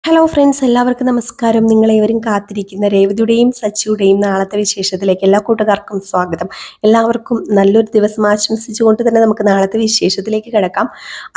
Hello friends, എല്ലാവർക്കും നമസ്കാരം. നിങ്ങളേവരും കാത്തിരിക്കുന്ന രേവതിയുടെയും സച്ചിയുടെയും നാളത്തെ വിശേഷത്തിലേക്ക് എല്ലാ കൂട്ടുകാർക്കും സ്വാഗതം. എല്ലാവർക്കും നല്ലൊരു ദിവസം ആശംസിച്ചുകൊണ്ട് തന്നെ നമുക്ക് നാളത്തെ വിശേഷത്തിലേക്ക് കിടക്കാം.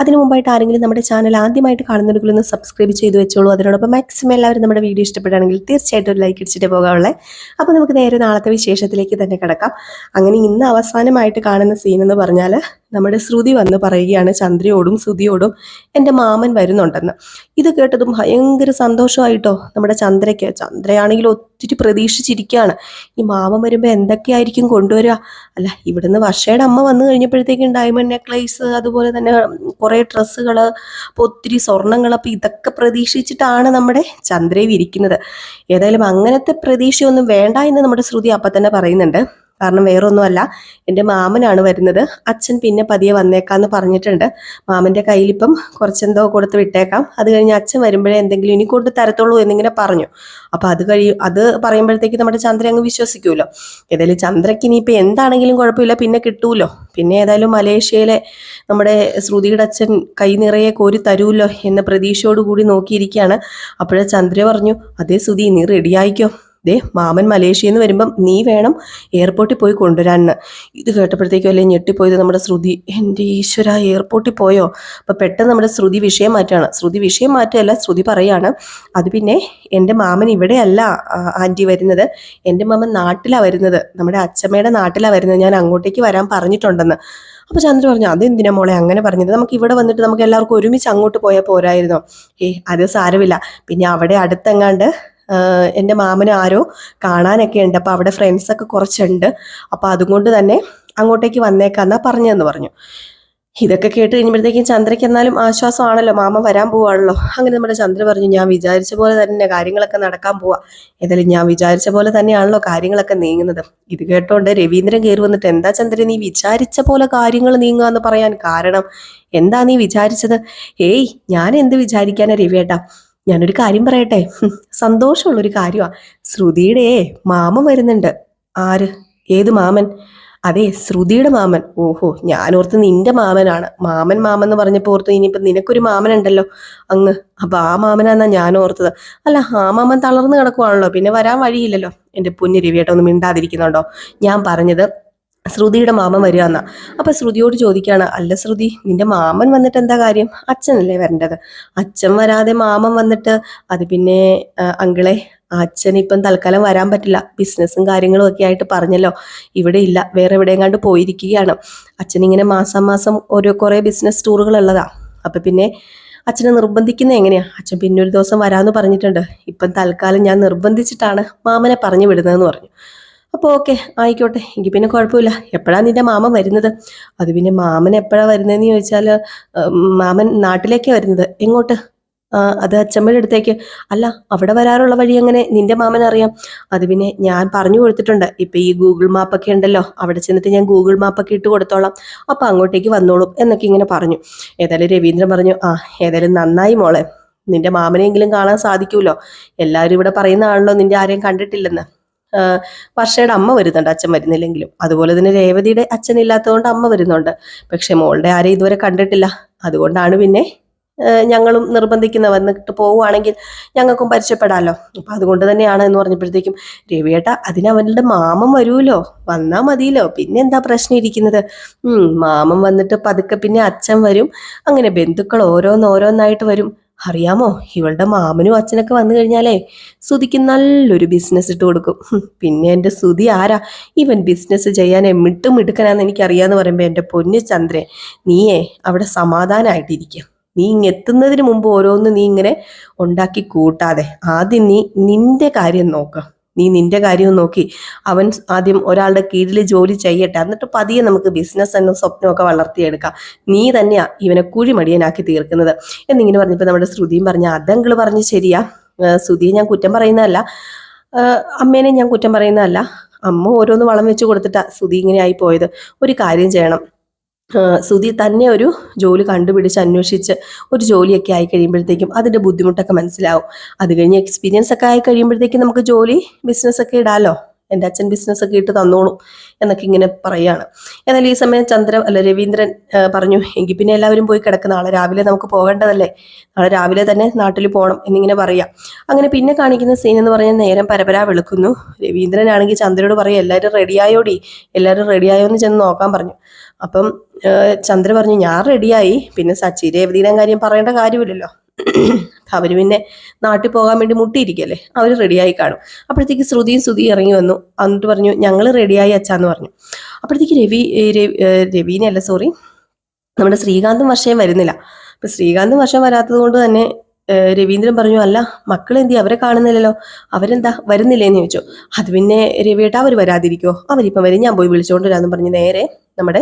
അതിനു മുമ്പായിട്ട് ആരെങ്കിലും നമ്മുടെ ചാനൽ ആദ്യമായിട്ട് കാണുന്നുണ്ടെങ്കിൽ ഒന്ന് സബ്സ്ക്രൈബ് ചെയ്ത് വെച്ചോളൂ. അതിനോടൊപ്പം മാക്സിമം എല്ലാവരും നമ്മുടെ വീഡിയോ ഇഷ്ടപ്പെടുകയാണെങ്കിൽ തീർച്ചയായിട്ടും ഒരു ലൈക്ക് അടിച്ചിട്ട് പോകാവുള്ളത്. അപ്പോൾ നമുക്ക് നേരെ നാളത്തെ വിശേഷത്തിലേക്ക് തന്നെ കിടക്കാം. അങ്ങനെ ഇന്ന് അവസാനമായിട്ട് കാണുന്ന സീൻ എന്ന് പറഞ്ഞാൽ നമ്മുടെ ശ്രുതി വന്ന് പറയുകയാണ് ചന്ദ്രയോടും ശ്രുതിയോടും എൻ്റെ മാമൻ വരുന്നുണ്ടെന്ന്. ഇത് കേട്ടതും ഭയങ്കര സന്തോഷമായിട്ടോ നമ്മുടെ ചന്ദ്രയാണെങ്കിൽ ഒത്തിരി പ്രതീക്ഷിച്ചിരിക്കുകയാണ്. ഈ മാമൻ വരുമ്പോൾ എന്തൊക്കെയായിരിക്കും കൊണ്ടുവരിക. അല്ല, ഇവിടുന്ന് വർഷയുടെ അമ്മ വന്നു കഴിഞ്ഞപ്പോഴത്തേക്കും ഡയമണ്ട് നെക്ലേസ്, അതുപോലെ തന്നെ കുറേ ഡ്രസ്സുകൾ, അപ്പോൾ ഒത്തിരി സ്വർണ്ണങ്ങൾ, അപ്പോൾ ഇതൊക്കെ പ്രതീക്ഷിച്ചിട്ടാണ് നമ്മുടെ ചന്ദ്രയും ഇരിക്കുന്നത്. ഏതായാലും അങ്ങനത്തെ പ്രതീക്ഷയൊന്നും വേണ്ട എന്ന് നമ്മുടെ ശ്രുതി അപ്പം തന്നെ പറയുന്നുണ്ട്. കാരണം വേറൊന്നുമല്ല, എൻ്റെ മാമനാണ് വരുന്നത്, അച്ഛൻ പിന്നെ പതിയെ വന്നേക്കാന്ന് പറഞ്ഞിട്ടുണ്ട്. മാമൻ്റെ കയ്യിലിപ്പം കുറച്ചെന്തോ കൊടുത്ത് വിട്ടേക്കാം, അത് കഴിഞ്ഞ് അച്ഛൻ വരുമ്പോഴേ എന്തെങ്കിലും ഇനി കൊണ്ട് തരത്തുള്ളൂ എന്നിങ്ങനെ പറഞ്ഞു. അപ്പോൾ അത് പറയുമ്പോഴത്തേക്ക് നമ്മുടെ ചന്ദ്ര അങ്ങ് വിശ്വസിക്കുമല്ലോ. ഏതായാലും ചന്ദ്രയ്ക്ക് ഇനിയിപ്പോൾ എന്താണെങ്കിലും കുഴപ്പമില്ല, പിന്നെ കിട്ടൂല്ലോ. പിന്നെ ഏതായാലും മലേഷ്യയിലെ നമ്മുടെ ശ്രുതിയുടെ അച്ഛൻ കൈ നിറയെ കോരി തരൂല്ലോ എന്ന പ്രതീക്ഷയോടുകൂടി നോക്കിയിരിക്കുകയാണ്. അപ്പോഴേ ചന്ദ്ര പറഞ്ഞു, അതേ ശ്രുതി, നീ റെഡിയായിക്കോ, ദേ മാമൻ മലേഷ്യയിൽ നിന്ന് വരുമ്പം നീ വേണം എയർപോർട്ടിൽ പോയി കൊണ്ടുവരാമെന്ന്. ഇത് കേട്ടപ്പോഴത്തേക്കും അല്ലേ ഞെട്ടിപ്പോയത് നമ്മുടെ ശ്രുതി. എൻ്റെ ഈശ്വര, എയർപോർട്ടിൽ പോയോ? അപ്പം പെട്ടെന്ന് നമ്മുടെ ശ്രുതി വിഷയം മാറ്റുകയാണ്. ശ്രുതി വിഷയം മാറ്റുകയല്ല, ശ്രുതി പറയാണ്, അത് പിന്നെ എൻ്റെ മാമൻ ഇവിടെയല്ല ആൻറ്റി വരുന്നത്, എൻ്റെ മാമൻ നാട്ടിലാണ് വരുന്നത്, നമ്മുടെ അച്ഛമ്മയുടെ നാട്ടിലാണ് വരുന്നത്, ഞാൻ അങ്ങോട്ടേക്ക് വരാൻ പറഞ്ഞിട്ടുണ്ടെന്ന്. അപ്പോൾ ചന്ദ്ര പറഞ്ഞു, അതെന്തിനാ മോളെ അങ്ങനെ പറഞ്ഞത്, നമുക്ക് ഇവിടെ വന്നിട്ട് നമുക്ക് എല്ലാവർക്കും ഒരുമിച്ച് അങ്ങോട്ട് പോയാൽ പോരായിരുന്നോ? അത് സാരമില്ല, പിന്നെ അവിടെ അടുത്തെങ്ങാണ്ട് എൻ്റെ മാമന് ആരോ കാണാനൊക്കെ ഉണ്ട്, അപ്പോൾ അവിടെ ഫ്രണ്ട്സൊക്കെ കുറച്ചുണ്ട്, അപ്പോൾ അതുകൊണ്ട് തന്നെ അങ്ങോട്ടേക്ക് വന്നേക്കാന്നാ പറഞ്ഞതെന്ന് പറഞ്ഞു. ഇതൊക്കെ കേട്ട് കഴിഞ്ഞപ്പോഴത്തേക്കും ചന്ദ്രയ്ക്ക് എന്നാലും ആശ്വാസമാണല്ലോ, മാമ വരാൻ പോവാണല്ലോ. അങ്ങനെ നമ്മുടെ ചന്ദ്ര പറഞ്ഞു, ഞാൻ വിചാരിച്ച പോലെ തന്നെ കാര്യങ്ങളൊക്കെ നടക്കാൻ പോവാ. ഏതായാലും ഞാൻ വിചാരിച്ച പോലെ തന്നെയാണല്ലോ കാര്യങ്ങളൊക്കെ നീങ്ങുന്നത്. ഇത് കേട്ടോണ്ട് രവീന്ദ്രൻ കയറി വന്നിട്ട്, എന്താ ചന്ദ്ര നീ വിചാരിച്ച പോലെ കാര്യങ്ങൾ നീങ്ങുക എന്ന് പറയാൻ കാരണം എന്താ നീ വിചാരിച്ചത്? ഏയ്, ഞാൻ എന്ത് വിചാരിക്കാനാ രവിയേട്ടാ, ഞാനൊരു കാര്യം പറയട്ടെ, സന്തോഷമുള്ളൊരു കാര്യമാണ്. ശ്രുതിയുടെ മാമൻ വരുന്നുണ്ട്. ആര്? ഏത് മാമൻ? അതെ, ശ്രുതിയുടെ മാമൻ. ഓഹോ, ഞാനോർത്ത് നിന്റെ മാമനാണ്. മാമൻ എന്ന് പറഞ്ഞപ്പോൾ ഓർത്ത് ഇനിയിപ്പം നിനക്കൊരു മാമനുണ്ടല്ലോ അങ്ങ്, അപ്പൊ ആ മാമനാന്നാ ഞാൻ ഓർത്തത്. അല്ല, ആ മാമൻ തളർന്നു കിടക്കുവാണല്ലോ, പിന്നെ വരാൻ വഴിയില്ലല്ലോ. എൻ്റെ പൊന്നു രവിയേട്ട, ഒന്ന് മിണ്ടാതിരിക്കുന്നുണ്ടോ? ഞാൻ പറഞ്ഞത് ശ്രുതിയുടെ മാമൻ വരിക എന്നാ. അപ്പൊ ശ്രുതിയോട് ചോദിക്കുകയാണ്, അല്ല ശ്രുതി, നിന്റെ മാമൻ വന്നിട്ട് എന്താ കാര്യം? അച്ഛനല്ലേ വരേണ്ടത്, അച്ഛൻ വരാതെ മാമൻ വന്നിട്ട് അത് പിന്നെ അങ്കിളെ, അച്ഛൻ ഇപ്പം തൽക്കാലം വരാൻ പറ്റില്ല, ബിസിനസ്സും കാര്യങ്ങളും ഒക്കെ ആയിട്ട് പറഞ്ഞല്ലോ, ഇവിടെ ഇല്ല, വേറെ എവിടെയും കണ്ട് പോയിരിക്കുകയാണ്. അച്ഛൻ ഇങ്ങനെ മാസം കുറേ ബിസിനസ് ടൂറുകൾ ഉള്ളതാ. അപ്പൊ പിന്നെ അച്ഛനെ നിർബന്ധിക്കുന്നത് എങ്ങനെയാ? അച്ഛൻ പിന്നെ ഒരു ദിവസം വരാമെന്ന് പറഞ്ഞിട്ടുണ്ട്, ഇപ്പം തൽക്കാലം ഞാൻ നിർബന്ധിച്ചിട്ടാണ് മാമനെ പറഞ്ഞു വിടുന്നതെന്ന് പറഞ്ഞു. അപ്പോൾ ഓക്കെ, ആയിക്കോട്ടെ, എങ്കിൽ പിന്നെ കുഴപ്പമില്ല. എപ്പോഴാണ് നിന്റെ മാമൻ വരുന്നത്? അത് പിന്നെ മാമൻ എപ്പോഴാണ് വരുന്നതെന്ന് ചോദിച്ചാൽ, മാമൻ നാട്ടിലേക്കാണ് വരുന്നത്. എങ്ങോട്ട്? അത് അച്ചമ്മയുടെ അടുത്തേക്ക്. അല്ല, അവിടെ വരാറുള്ള വഴി എങ്ങനെ നിന്റെ മാമൻ അറിയാം? അത് പിന്നെ ഞാൻ പറഞ്ഞു കൊടുത്തിട്ടുണ്ട്, ഇപ്പം ഈ ഗൂഗിൾ മാപ്പൊക്കെ ഉണ്ടല്ലോ, അവിടെ ചെന്നിട്ട് ഞാൻ ഗൂഗിൾ മാപ്പൊക്കെ ഇട്ട് കൊടുത്തോളാം, അപ്പം അങ്ങോട്ടേക്ക് വന്നോളും എന്നൊക്കെ ഇങ്ങനെ പറഞ്ഞു. ഏതായാലും രവീന്ദ്രൻ പറഞ്ഞു, ഏതായാലും നന്നായി മോളെ, നിന്റെ മാമനെയെങ്കിലും കാണാൻ സാധിക്കുമല്ലോ. എല്ലാവരും ഇവിടെ പറയുന്നതാണല്ലോ നിന്റെ ആരെയും കണ്ടിട്ടില്ലെന്ന്. വർഷയുടെ അമ്മ വരുന്നുണ്ട്, അച്ഛൻ വരുന്നില്ലെങ്കിലും. അതുപോലെ തന്നെ രേവതിയുടെ അച്ഛനില്ലാത്തതുകൊണ്ട് അമ്മ വരുന്നുണ്ട്. പക്ഷെ മോളുടെ ആരെയും ഇതുവരെ കണ്ടിട്ടില്ല. അതുകൊണ്ടാണ് പിന്നെ ഞങ്ങളും വന്നിട്ട് പോവുകയാണെങ്കിൽ ഞങ്ങൾക്കും പരിചയപ്പെടാമല്ലോ. അപ്പം അതുകൊണ്ട് തന്നെയാണ് എന്ന് പറഞ്ഞപ്പോഴത്തേക്കും, രവിയേട്ട, അതിന് അവരുടെ മാമൻ വരുമല്ലോ, വന്നാൽ മതിയല്ലോ, പിന്നെ എന്താ പ്രശ്നം ഇരിക്കുന്നത്? മാമൻ വന്നിട്ട് പതുക്കെ പിന്നെ അച്ഛൻ വരും, അങ്ങനെ ബന്ധുക്കൾ ഓരോന്നായിട്ട് വരും. അറിയാമോ, ഇവളുടെ മാമനും അച്ഛനൊക്കെ വന്നു കഴിഞ്ഞാലേ ശ്രുതിക്ക് നല്ലൊരു ബിസിനസ് ഇട്ട് കൊടുക്കും. പിന്നെ എൻ്റെ ശ്രുതി ആരാ, ഇവൻ ബിസിനസ് ചെയ്യാൻ മിടുക്കനാന്ന് എനിക്കറിയാന്ന് പറയുമ്പോൾ, എൻ്റെ പൊന്നു ചന്ദ്രൻ, നീയേ അവിടെ സമാധാനമായിട്ടിരിക്കും. നീ ഇങ്ങെത്തുന്നതിന് മുമ്പ് ഓരോന്ന് നീ ഇങ്ങനെ ഉണ്ടാക്കി കൂട്ടാതെ ആദ്യം നീ നിന്റെ കാര്യം നോക്കാം. നീ നിന്റെ കാര്യം നോക്കി അവൻ ആദ്യം ഒരാളുടെ കീഴിൽ ജോലി ചെയ്യട്ടെ, എന്നിട്ട് പതിയെ നമുക്ക് ബിസിനസ് എന്ന സ്വപ്നമൊക്കെ വളർത്തിയെടുക്കാം. നീ തന്നെയാ ഇവനെ കുഴിമടിയനാക്കി തീർക്കുന്നത് എന്നിങ്ങനെ പറഞ്ഞപ്പോൾ നമ്മുടെ ശ്രുതിയും പറഞ്ഞ, അതെങ്കിൾ പറഞ്ഞ് ശരിയാ, ശ്രുതിയെ ഞാൻ കുറ്റം പറയുന്നതല്ല, അമ്മേനെ ഞാൻ കുറ്റം പറയുന്നതല്ല. അമ്മ ഓരോന്ന് വളം വെച്ച് കൊടുത്തിട്ടാ ശ്രുതി ഇങ്ങനെ ആയി പോയത്. ഒരു കാര്യം ചെയ്യണം, ശ്രുതി തന്നെ ഒരു ജോലി കണ്ടുപിടിച്ച് അന്വേഷിച്ച് ഒരു ജോലിയൊക്കെ ആയി കഴിയുമ്പോഴത്തേക്കും അതിൻ്റെ ബുദ്ധിമുട്ടൊക്കെ മനസ്സിലാവും. അത് കഴിഞ്ഞ് എക്സ്പീരിയൻസ് ഒക്കെ ആയി കഴിയുമ്പോഴത്തേക്കും നമുക്ക് ജോലി ബിസിനസ് ഒക്കെ ഇടാമല്ലോ എൻ്റെ അച്ഛൻ ബിസിനസ് ഒക്കെ ഇട്ട് തന്നോളും എന്നൊക്കെ ഇങ്ങനെ പറയാണ്. എന്നാൽ ഈ സമയം രവീന്ദ്രൻ പറഞ്ഞു, എങ്കിൽ പിന്നെ എല്ലാവരും പോയി കിടക്കും, നാളെ രാവിലെ നമുക്ക് പോകേണ്ടതല്ലേ, നാളെ രാവിലെ തന്നെ നാട്ടിൽ പോകണം എന്നിങ്ങനെ പറയാം. അങ്ങനെ പിന്നെ കാണിക്കുന്ന സീൻ എന്ന് പറഞ്ഞാൽ നേരം പരപരാ വെളുക്കുന്നു. രവീന്ദ്രനാണെങ്കിൽ ചന്ദ്രയോട് പറയും, എല്ലാവരും റെഡിയായോടി, എല്ലാവരും റെഡിയായോ എന്ന് ചെന്ന് നോക്കാൻ പറഞ്ഞു. അപ്പം ചന്ദ്ര പറഞ്ഞു, ഞാൻ റെഡിയായി, പിന്നെ സച്ചി രേവതിയുടെ കാര്യം പറയേണ്ട കാര്യമില്ലല്ലോ, അവര് പിന്നെ നാട്ടിൽ പോകാൻ വേണ്ടി മുട്ടിയിരിക്കല്ലേ, അവർ റെഡിയായി കാണും. അപ്പോഴത്തേക്ക് ശ്രുതി ഇറങ്ങി വന്നു, എന്നിട്ട് പറഞ്ഞു, ഞങ്ങൾ റെഡിയായി അച്ഛാന്ന് പറഞ്ഞു. അപ്പോഴത്തേക്ക് രവീനല്ല സോറി നമ്മുടെ ശ്രീകാന്തും വർഷയും വരുന്നില്ല. അപ്പൊ ശ്രീകാന്തും വർഷം വരാത്തത് കൊണ്ട് തന്നെ രവീന്ദ്രൻ പറഞ്ഞു, അല്ല മക്കളെന്തി, അവരെ കാണുന്നില്ലല്ലോ, അവരെന്താ വരുന്നില്ലേന്ന് ചോദിച്ചു. അത് പിന്നെ രവിയേട്ടാ അവർ വരാതിരിക്കോ, അവരിപ്പം വരും, ഞാൻ പോയി വിളിച്ചുകൊണ്ട് വരാമെന്ന് പറഞ്ഞ് നേരെ നമ്മുടെ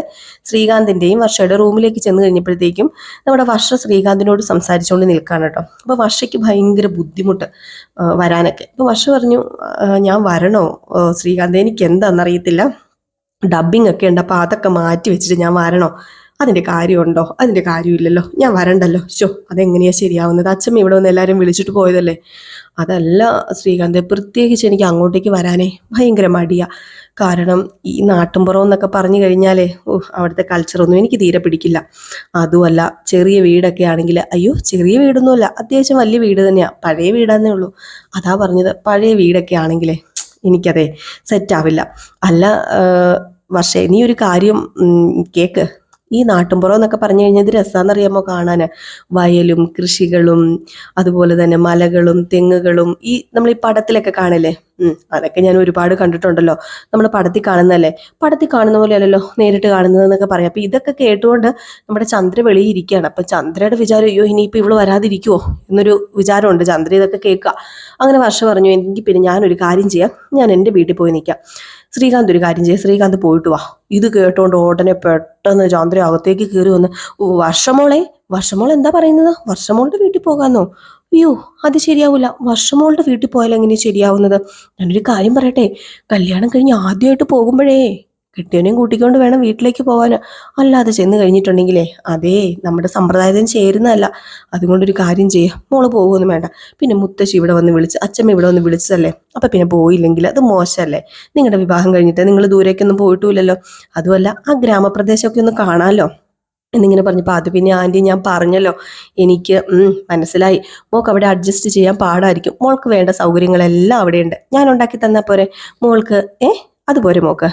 ശ്രീകാന്തിന്റെയും വർഷയുടെ റൂമിലേക്ക് ചെന്ന് കഴിഞ്ഞപ്പോഴത്തേക്കും നമ്മുടെ വർഷ ശ്രീകാന്തിനോട് സംസാരിച്ചുകൊണ്ട് നിൽക്കുകയാണ് കേട്ടോ. അപ്പോൾ വർഷയ്ക്ക് ഭയങ്കര ബുദ്ധിമുട്ട് വരാനൊക്കെ. അപ്പോൾ വർഷ പറഞ്ഞു, ഞാൻ വരണോ ശ്രീകാന്ത്, എനിക്ക് എന്താണെന്നറിയത്തില്ല, ഡബ്ബിംഗ് ഒക്കെ ഉണ്ട്, അപ്പോൾ അതൊക്കെ മാറ്റി വെച്ചിട്ട് ഞാൻ വരണോ, അതിൻ്റെ കാര്യമുണ്ടോ, അതിൻ്റെ കാര്യമില്ലല്ലോ, ഞാൻ വരണ്ടല്ലോ, അതെങ്ങനെയാ ശരിയാവുന്നത്, അച്ഛമ്മ ഇവിടെ വന്ന് എല്ലാവരും വിളിച്ചിട്ട് പോയതല്ലേ. അതല്ല ശ്രീകാന്ത്, പ്രത്യേകിച്ച് എനിക്ക് അങ്ങോട്ടേക്ക് വരാനേ ഭയങ്കര മടിയാ. കാരണം ഈ നാട്ടുംപുറം എന്നൊക്കെ പറഞ്ഞു കഴിഞ്ഞാലേ അവിടുത്തെ കൾച്ചറൊന്നും എനിക്ക് തീരെ പിടിക്കില്ല. അതുമല്ല ചെറിയ വീടൊക്കെ ആണെങ്കിൽ, അയ്യോ ചെറിയ വീടൊന്നുമല്ല, അത്യാവശ്യം വലിയ വീട് തന്നെയാ, പഴയ വീടാന്നേ ഉള്ളൂ. അതാ പറഞ്ഞത്, പഴയ വീടൊക്കെ ആണെങ്കിലേ എനിക്കതേ സെറ്റാവില്ല. അല്ല വർഷേ, നീ ഒരു കാര്യം കേക്ക്, ഈ നാട്ടുംപുറം എന്നൊക്കെ പറഞ്ഞു കഴിഞ്ഞാൽ ഇത് രസാന്നറിയാമോ കാണാൻ, വയലും കൃഷികളും അതുപോലെ തന്നെ മലകളും തെങ്ങുകളും, നമ്മൾ ഈ പടത്തിലൊക്കെ കാണില്ലേ, അതൊക്കെ ഞാൻ ഒരുപാട് കണ്ടിട്ടുണ്ടല്ലോ, നമ്മൾ പടത്തിൽ കാണുന്നതല്ലേ, പടത്തിൽ കാണുന്ന പോലെ അല്ലല്ലോ നേരിട്ട് കാണുന്നത് എന്നൊക്കെ പറയാം. അപ്പൊ ഇതൊക്കെ കേട്ടുകൊണ്ട് നമ്മുടെ ചന്ദ്ര വെളിയിരിക്കുകയാണ്. അപ്പൊ ചന്ദ്രയുടെ വിചാരം, അയ്യോ ഇനിയിപ്പോൾ ഇവള് വരാതിരിക്കുവോ എന്നൊരു വിചാരമുണ്ട്. ചന്ദ്ര ഇതൊക്കെ കേൾക്കുക. അങ്ങനെ വർഷ പറഞ്ഞു, എനിക്ക് പിന്നെ ഞാനൊരു കാര്യം ചെയ്യാം, ഞാൻ എൻ്റെ വീട്ടിൽ പോയി നിൽക്കാം, ശ്രീകാന്ത് ഒരു കാര്യം ചെയ്യാം, ശ്രീകാന്ത് പോയിട്ട് വാ. ഇത് കേട്ടോണ്ട് ഉടനെ പെട്ടെന്ന് ചന്ദ്ര അകത്തേക്ക് കയറി വന്ന്, വർഷമോൾ എന്താ പറയുന്നത്, വർഷമോളുടെ വീട്ടിൽ പോകാന്നോ, അയ്യോ അത് ശരിയാവില്ല, വർഷമോളുടെ വീട്ടിൽ പോയാൽ എങ്ങനെയാ ശരിയാവുന്നത്, ഞാനൊരു കാര്യം പറയട്ടെ, കല്യാണം കഴിഞ്ഞ് ആദ്യമായിട്ട് പോകുമ്പോഴേ കെട്ടിയവനെയും കൂട്ടിക്കൊണ്ട് വേണം വീട്ടിലേക്ക് പോകാൻ, അല്ലാതെ ചെന്ന് കഴിഞ്ഞിട്ടുണ്ടെങ്കിലേ അതേ നമ്മുടെ സമ്പ്രദായത്തിന് ചേരുന്നതല്ല. അതുകൊണ്ടൊരു കാര്യം ചെയ്യാം, മോള് പോകുമൊന്നും വേണ്ട, പിന്നെ മുത്തശ്ശി ഇവിടെ വന്ന് വിളിച്ച്, അച്ഛമ്മ ഇവിടെ വന്ന് വിളിച്ചതല്ലേ, അപ്പം പിന്നെ പോയില്ലെങ്കിൽ അത് മോശമല്ലേ, നിങ്ങളുടെ വിവാഹം കഴിഞ്ഞിട്ട് നിങ്ങൾ ദൂരേക്കൊന്നും പോയിട്ടുമില്ലല്ലോ, അതുമല്ല ആ ഗ്രാമപ്രദേശമൊക്കെ ഒന്ന് കാണാമല്ലോ എന്നിങ്ങനെ പറഞ്ഞപ്പോൾ, അത് പിന്നെ ആൻറ്റി ഞാൻ പറഞ്ഞല്ലോ, എനിക്ക് മനസ്സിലായി, മോൾക്ക് അവിടെ അഡ്ജസ്റ്റ് ചെയ്യാൻ പാടായിരിക്കും, മോൾക്ക് വേണ്ട സൗകര്യങ്ങളെല്ലാം അവിടെയുണ്ട്, ഞാൻ ഉണ്ടാക്കി തന്നാൽ പോരെ മോൾക്ക്, അതുപോലെ മോക്ക്,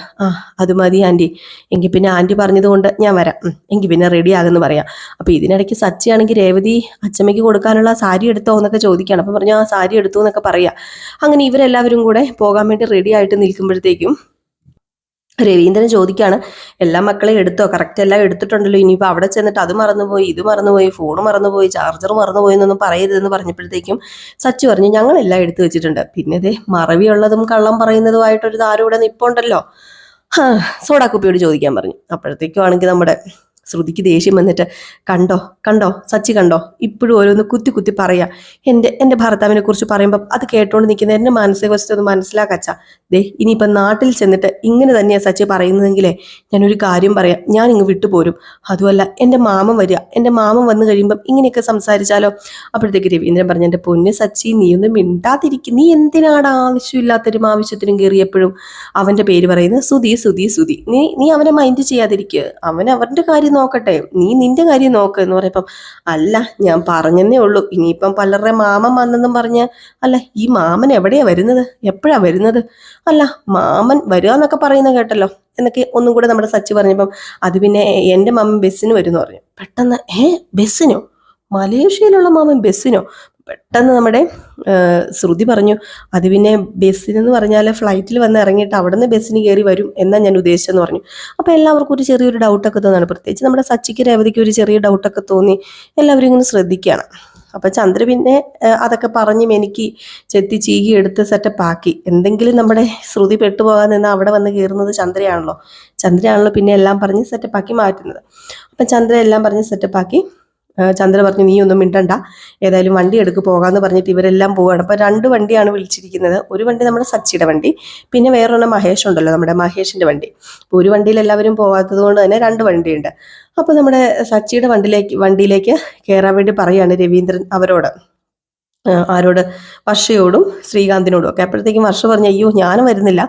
അത് മതി ആൻറ്റി, എങ്കിൽ പിന്നെ ആൻറ്റി പറഞ്ഞതുകൊണ്ട് ഞാൻ വരാം, എങ്കിൽ പിന്നെ റെഡി ആകുമെന്ന് പറയാം. അപ്പോൾ ഇതിനിടയ്ക്ക് സച്ചിയാണെങ്കിൽ രേവതി അച്ചമ്മയ്ക്ക് കൊടുക്കാനുള്ള സാരി എടുത്തോ എന്നൊക്കെ ചോദിക്കുകയാണ്. അപ്പം പറഞ്ഞു, ആ സാരി എടുത്തു എന്നൊക്കെ പറയാം. അങ്ങനെ ഇവരെല്ലാവരും കൂടെ പോകാൻ വേണ്ടി റെഡി ആയിട്ട് നിൽക്കുമ്പോഴത്തേക്കും രവീന്ദ്രൻ ചോദിക്കാണ്, എല്ലാ മക്കളെയും എടുത്തോ, കറക്റ്റ് എല്ലാം എടുത്തിട്ടുണ്ടല്ലോ, ഇനിയിപ്പോൾ അവിടെ ചെന്നിട്ട് അത് മറന്നുപോയി, ഇത് മറന്നുപോയി, ഫോൺ മറന്നുപോയി, ചാർജർ മറന്നുപോയി എന്നൊന്നും പറയരുതെന്ന് പറഞ്ഞപ്പോഴത്തേക്കും സച്ചി പറഞ്ഞു, ഞങ്ങളെല്ലാം എടുത്തു വെച്ചിട്ടുണ്ട്, പിന്നെ ഇതേ മറവിയുള്ളതും കള്ളം പറയുന്നതുമായിട്ടൊരു താരം ഇവിടെ നിപ്പുണ്ടല്ലോ, സോഡാക്കുപ്പിയോട് ചോദിക്കാൻ പറഞ്ഞു. അപ്പോഴത്തേക്കും ആണെങ്കിൽ നമ്മുടെ ശ്രുതിക്ക് ദേഷ്യം വന്നിട്ട്, കണ്ടോ കണ്ടോ സച്ചി കണ്ടോ, ഇപ്പോഴും ഓരോന്ന് കുത്തി കുത്തി പറയാ, എൻ്റെ ഭർത്താവിനെ കുറിച്ച് പറയുമ്പോൾ അത് കേട്ടോണ്ട് നിൽക്കുന്ന എൻ്റെ മാനസികാവസ്ഥ ഒന്ന് മനസ്സിലാക്കച്ച, ഇനിയിപ്പം നാട്ടിൽ ചെന്നിട്ട് ഇങ്ങനെ തന്നെയാ സച്ചി പറയുന്നതെങ്കിലേ ഞാനൊരു കാര്യം പറയാം, ഞാൻ ഇങ്ങ് വിട്ടുപോരും, അതുമല്ല എൻ്റെ മാമൻ വരിക, എൻ്റെ മാമൻ വന്നു കഴിയുമ്പം ഇങ്ങനെയൊക്കെ സംസാരിച്ചാലോ. അപ്പോഴത്തേക്ക് രവീന്ദ്രൻ പറഞ്ഞു, എൻ്റെ പൊന്ന് സച്ചി നീ ഒന്നും മിണ്ടാതിരിക്കും, നീ എന്തിനാണ് ആവശ്യമില്ലാത്തൊരു ആവശ്യത്തിനും കയറിയപ്പോഴും അവൻ്റെ പേര് പറയുന്നത്, സുധി സുധി സുധി, നീ അവനെ മൈൻഡ് ചെയ്യാതിരിക്കുക, അവൻ അവരുടെ കാര്യം നോക്കട്ടെ, നീ നിന്റെ കാര്യം നോക്ക് എന്ന് പറയപ്പം, അല്ല ഞാൻ പറഞ്ഞെന്നേ ഉള്ളൂ, ഇനിയിപ്പം പലരുടെ മാമൻ വന്നെന്നും പറഞ്ഞ്, അല്ല ഈ മാമൻ എവിടെയാ വരുന്നത്, എപ്പോഴാ വരുന്നത്, അല്ല മാമൻ വരിക എന്നൊക്കെ പറയുന്ന കേട്ടല്ലോ എന്നൊക്കെ ഒന്നും കൂടെ നമ്മുടെ സച്ചി പറഞ്ഞപ്പം, അത് പിന്നെ എൻ്റെ മാമൻ ബസ്സിന് വരുമെന്ന് പറഞ്ഞു. പെട്ടെന്ന് ബസ്സിനോ, മലേഷ്യയിലുള്ള മാമൻ ബസ്സിനോ, പെട്ടെന്ന് നമ്മുടെ ശ്രുതി പറഞ്ഞു, അത് പിന്നെ ബസ്സിനെന്ന് പറഞ്ഞാൽ ഫ്ലൈറ്റിൽ വന്ന് ഇറങ്ങിയിട്ട് അവിടെ നിന്ന് ബസ്സിന് കയറി വരും എന്നാ ഞാൻ ഉദ്ദേശിച്ചെന്ന് പറഞ്ഞു. അപ്പോൾ എല്ലാവർക്കും ഒരു ചെറിയൊരു ഡൗട്ടൊക്കെ തോന്നാണ്, പ്രത്യേകിച്ച് നമ്മുടെ സച്ചിക്ക് രേവതിക്ക് ഒരു ചെറിയ ഡൗട്ടൊക്കെ തോന്നി, എല്ലാവരും ഇങ്ങനെ ശ്രദ്ധിക്കുകയാണ്. അപ്പം ചന്ദ്ര പിന്നെ അതൊക്കെ പറഞ്ഞ് എനിക്ക് ചെത്തി ചീകി എടുത്ത് സെറ്റപ്പാക്കി, എന്തെങ്കിലും നമ്മുടെ ശ്രുതി പെട്ടുപോകാൻ നിന്ന് അവിടെ വന്ന് കയറുന്നത് ചന്ദ്രയാണല്ലോ പിന്നെ എല്ലാം പറഞ്ഞ് സെറ്റപ്പാക്കി മാറ്റുന്നത്. അപ്പം ചന്ദ്ര എല്ലാം പറഞ്ഞ് സെറ്റപ്പാക്കി. ചന്ദ്ര പറഞ്ഞു, നീ ഒന്നും മിണ്ടണ്ട, ഏതായാലും വണ്ടി എടുക്ക് പോകാമെന്ന് പറഞ്ഞിട്ട് ഇവരെല്ലാം പോവുകയാണ്. അപ്പോൾ 2 വണ്ടിയാണ് വിളിച്ചിരിക്കുന്നത്, ഒരു വണ്ടി നമ്മുടെ സച്ചിയുടെ വണ്ടി, പിന്നെ വേറൊരെണ്ണം മഹേഷ് ഉണ്ടല്ലോ നമ്മുടെ മഹേഷിൻ്റെ വണ്ടി. അപ്പോൾ ഒരു വണ്ടിയിൽ എല്ലാവരും പോകാത്തത് കൊണ്ട് തന്നെ 2 വണ്ടിയുണ്ട്. അപ്പോൾ നമ്മുടെ സച്ചിയുടെ വണ്ടിയിലേക്ക് കയറാൻ വേണ്ടി പറയുകയാണ് രവീന്ദ്രൻ അവരോട്. ആരോട്, വർഷയോടും ശ്രീകാന്തിനോടും ഒക്കെ. അപ്പോഴത്തേക്കും വർഷ പറഞ്ഞു, അയ്യോ ഞാനും വരുന്നില്ല,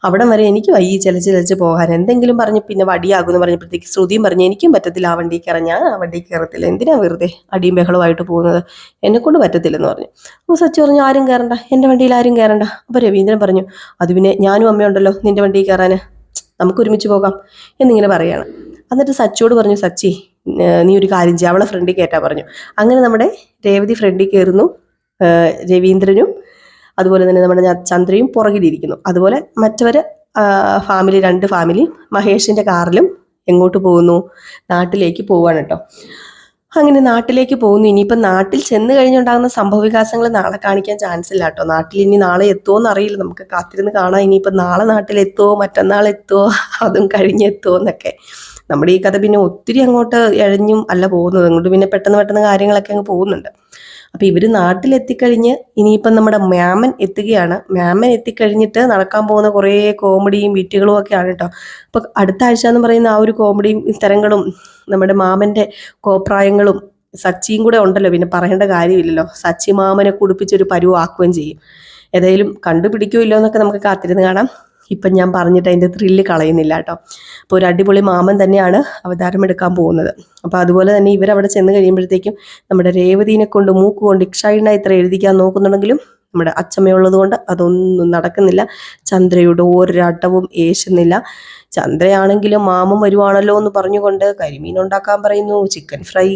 അവിടം വരെ എനിക്ക് വയ്യ ചലിച്ച് പോകാൻ, എന്തെങ്കിലും പറഞ്ഞ് പിന്നെ വടിയാകുമെന്ന് പറഞ്ഞപ്പോഴത്തേക്ക് ശ്രുതിയും പറഞ്ഞു, എനിക്കും പറ്റത്തില്ല ആ വണ്ടി കയറാൻ, ഞാൻ ആ വണ്ടി കയറത്തില്ല, എന്തിനാ വെറുതെ അടിയും ബഹളമായിട്ട് പോകുന്നത്, എന്നെക്കൊണ്ട് പറ്റത്തില്ലെന്ന് പറഞ്ഞു. അപ്പോൾ സച്ചി പറഞ്ഞു, ആരും കയറണ്ട, എൻ്റെ വണ്ടിയിൽ ആരും കയറണ്ട. അപ്പോൾ രവീന്ദ്രൻ പറഞ്ഞു, അത് പിന്നെ ഞാനും അമ്മയുണ്ടല്ലോ നിൻ്റെ വണ്ടിയിൽ കയറാൻ, നമുക്ക് ഒരുമിച്ച് പോകാം എന്നിങ്ങനെ പറയാണ്. എന്നിട്ട് സച്ചിയോട് പറഞ്ഞു, സച്ചി നീ ഒരു കാര്യം ചെയ്യുക, അവളെ ഫ്രണ്ടിൽ കയറ്റാൻ പറഞ്ഞു. അങ്ങനെ നമ്മുടെ രേവതി ഫ്രണ്ടിൽ കയറുന്നു, രവീന്ദ്രനും അതുപോലെ തന്നെ നമ്മുടെ ചന്ദ്രയും പുറകിലിരിക്കുന്നു. അതുപോലെ മറ്റവർ ഫാമിലി, 2 ഫാമിലി മഹേഷിൻ്റെ കാറിലും എങ്ങോട്ട് പോകുന്നു, നാട്ടിലേക്ക് പോവാണ് കേട്ടോ. അങ്ങനെ നാട്ടിലേക്ക് പോകുന്നു. ഇനിയിപ്പം നാട്ടിൽ ചെന്ന് കഴിഞ്ഞുണ്ടാകുന്ന സംഭവവികാസങ്ങൾ നാളെ കാണിക്കാൻ ചാൻസ് ഇല്ല കേട്ടോ. നാട്ടിൽ ഇനി നാളെ എത്തുമോ എന്നറിയില്ല, നമുക്ക് കാത്തിരുന്ന് കാണാം. ഇനിയിപ്പം നാളെ നാട്ടിലെത്തുമോ മറ്റന്നാൾ എത്തുമോ അതും കഴിഞ്ഞെത്തുമോ എന്നൊക്കെ. നമ്മുടെ ഈ കഥ പിന്നെ ഒത്തിരി അങ്ങോട്ട് എഴഞ്ഞും അല്ല പോകുന്നത്, അങ്ങോട്ട് പിന്നെ പെട്ടെന്ന് കാര്യങ്ങളൊക്കെ അങ്ങ് പോകുന്നുണ്ട്. അപ്പോൾ ഇവർ നാട്ടിലെത്തിക്കഴിഞ്ഞ് ഇനിയിപ്പം നമ്മുടെ മാമൻ എത്തുകയാണ്. മാമൻ എത്തിക്കഴിഞ്ഞിട്ട് നടക്കാൻ പോകുന്ന കുറേ കോമഡിയും വിറ്റുകളും ഒക്കെയാണ് കേട്ടോ. അപ്പോൾ അടുത്ത ആഴ്ച എന്ന് പറയുന്ന ആ ഒരു കോമഡിയും തരങ്ങളും നമ്മുടെ മാമൻ്റെ കോപ്രായങ്ങളും സച്ചിയും കൂടെ ഉണ്ടല്ലോ, പിന്നെ പറയേണ്ട കാര്യമില്ലല്ലോ. സച്ചി മാമനെ കുടിപ്പിച്ചൊരു പരുവാക്കുകയും ചെയ്യും. ഏതായാലും കണ്ടുപിടിക്കുമല്ലോ എന്നൊക്കെ നമുക്ക് കാത്തിരുന്ന് കാണാം. ഇപ്പം ഞാൻ പറഞ്ഞിട്ട് അതിൻ്റെ ത്രില്ല് കളയുന്നില്ല കേട്ടോ. അപ്പോൾ ഒരു അടിപൊളി മാമൻ തന്നെയാണ് അവതാരം എടുക്കാൻ പോകുന്നത്. അപ്പോൾ അതുപോലെ തന്നെ ഇവരവിടെ ചെന്ന് കഴിയുമ്പോഴത്തേക്കും നമ്മുടെ രേവതിനെ കൊണ്ട് മൂക്കുകൊണ്ട് ഇക്ഷായിണ ഇത്ര എഴുതിക്കാൻ നോക്കുന്നുണ്ടെങ്കിലും നമ്മുടെ അച്ചമ്മയുള്ളത് കൊണ്ട് അതൊന്നും നടക്കുന്നില്ല. ചന്ദ്രയുടെ ഒരട്ടവും ഏശുന്നില്ല. ചന്ദ്രയാണെങ്കിലും മാമൻ വരുവാണല്ലോ എന്ന് പറഞ്ഞുകൊണ്ട് കരിമീൻ ഉണ്ടാക്കാൻ പറയുന്നു, chicken fry,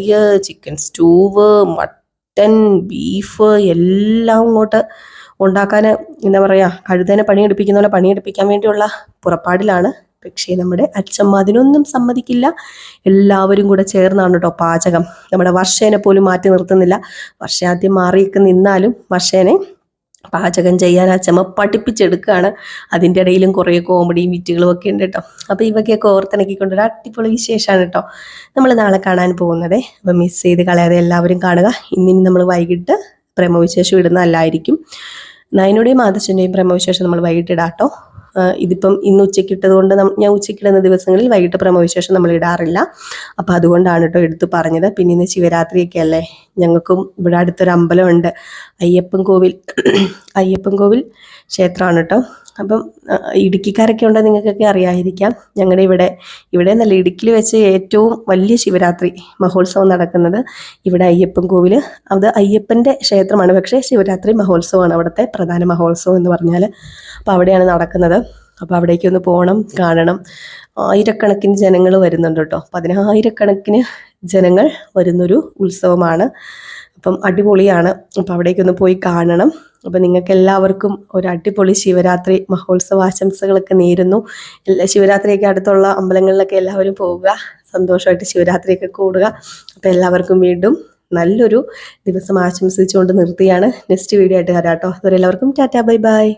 chicken stove, mutton, beef എല്ലാം ഇങ്ങോട്ട് ഉണ്ടാക്കാൻ എന്താ പറയുക, കഴുതനെ പണിയെടുപ്പിക്കുന്ന പോലെ പണിയെടുപ്പിക്കാൻ വേണ്ടിയുള്ള പുറപ്പാടിലാണ്. പക്ഷേ നമ്മുടെ അച്ഛമ്മ അതിനൊന്നും സമ്മതിക്കില്ല. എല്ലാവരും കൂടെ ചേർന്നാണ് കേട്ടോ പാചകം. നമ്മുടെ വർഷേനെ പോലും മാറ്റി നിർത്തുന്നില്ല. വർഷ ആദ്യം മാറിയൊക്കെ നിന്നാലും വർഷേനെ പാചകം ചെയ്യാൻ അച്ഛമ്മ പഠിപ്പിച്ചെടുക്കുകയാണ്. അതിൻ്റെ ഇടയിലും കുറേ കോമഡിയും വിറ്റുകളും ഒക്കെ ഉണ്ട് കേട്ടോ. അപ്പോൾ ഇവയൊക്കെ ഓർത്തിണക്കിക്കൊണ്ടൊരു അടിപൊളി വിശേഷമാണ് കേട്ടോ നമ്മൾ നാളെ കാണാൻ പോകുന്നത്. അപ്പോൾ മിസ് ചെയ്ത് കളയാതെ എല്ലാവരും കാണുക. ഇന്നിനി നമ്മൾ വൈകിട്ട് പ്രേമവിശേഷം ഇടുന്നതല്ലായിരിക്കും. നയനുടെയും ആദർശൻ്റെയും പ്രേമവിശേഷം നമ്മൾ വൈകിട്ട് ഇടാം കേട്ടോ. ഇതിപ്പം ഇന്ന് ഉച്ചയ്ക്ക് ഇട്ടത് കൊണ്ട് ഞാൻ ഉച്ചയ്ക്കിടുന്ന ദിവസങ്ങളിൽ വൈകിട്ട് പ്രേമവിശേഷം നമ്മൾ ഇടാറില്ല. അപ്പോൾ അതുകൊണ്ടാണ് കേട്ടോ എടുത്ത് പറഞ്ഞത്. പിന്നെ ഇന്ന് ശിവരാത്രിയൊക്കെ അല്ലേ, ഞങ്ങൾക്കും ഇവിടെ അടുത്തൊരു അമ്പലമുണ്ട്, അയ്യപ്പൻ കോവിൽ ക്ഷേത്രമാണ് കേട്ടോ. അപ്പം ഇടുക്കിക്കാരൊക്കെ ഉണ്ടോ നിങ്ങൾക്കൊക്കെ അറിയാതിരിക്കാം. ഞങ്ങളുടെ ഇവിടെ നല്ല ഇടുക്കിയിൽ വെച്ച് ഏറ്റവും വലിയ ശിവരാത്രി മഹോത്സവം നടക്കുന്നത് ഇവിടെ അയ്യപ്പൻ കോവിൽ. അത് അയ്യപ്പൻ്റെ ക്ഷേത്രമാണ്, പക്ഷേ ശിവരാത്രി മഹോത്സവമാണ് അവിടുത്തെ പ്രധാന മഹോത്സവം എന്ന് പറഞ്ഞാൽ. അപ്പോൾ അവിടെയാണ് നടക്കുന്നത്. അപ്പോൾ അവിടേക്കൊന്ന് പോകണം, കാണണം. ആയിരക്കണക്കിന് ജനങ്ങൾ വരുന്നുണ്ട് കേട്ടോ. 10,000-കണക്കിന് ജനങ്ങൾ വരുന്നൊരു ഉത്സവമാണ്. അപ്പം അടിപൊളിയാണ്. അപ്പോൾ അവിടേക്കൊന്ന് പോയി കാണണം. അപ്പം നിങ്ങൾക്ക് എല്ലാവർക്കും ഒരു അടിപൊളി ശിവരാത്രി മഹോത്സവ ആശംസകളൊക്കെ നേരുന്നു. ശിവരാത്രിയൊക്കെ അടുത്തുള്ള അമ്പലങ്ങളിലൊക്കെ എല്ലാവരും പോവുക, സന്തോഷമായിട്ട് ശിവരാത്രിയൊക്കെ കൂടുക. അപ്പോൾ എല്ലാവർക്കും വീണ്ടും നല്ലൊരു ദിവസം ആശംസിച്ചുകൊണ്ട് നിർത്തിയാണ്. നെക്സ്റ്റ് വീഡിയോ ആയിട്ട് വരാം കേട്ടോ. അതുവരെ എല്ലാവർക്കും ടാറ്റാ, ബൈ ബൈ.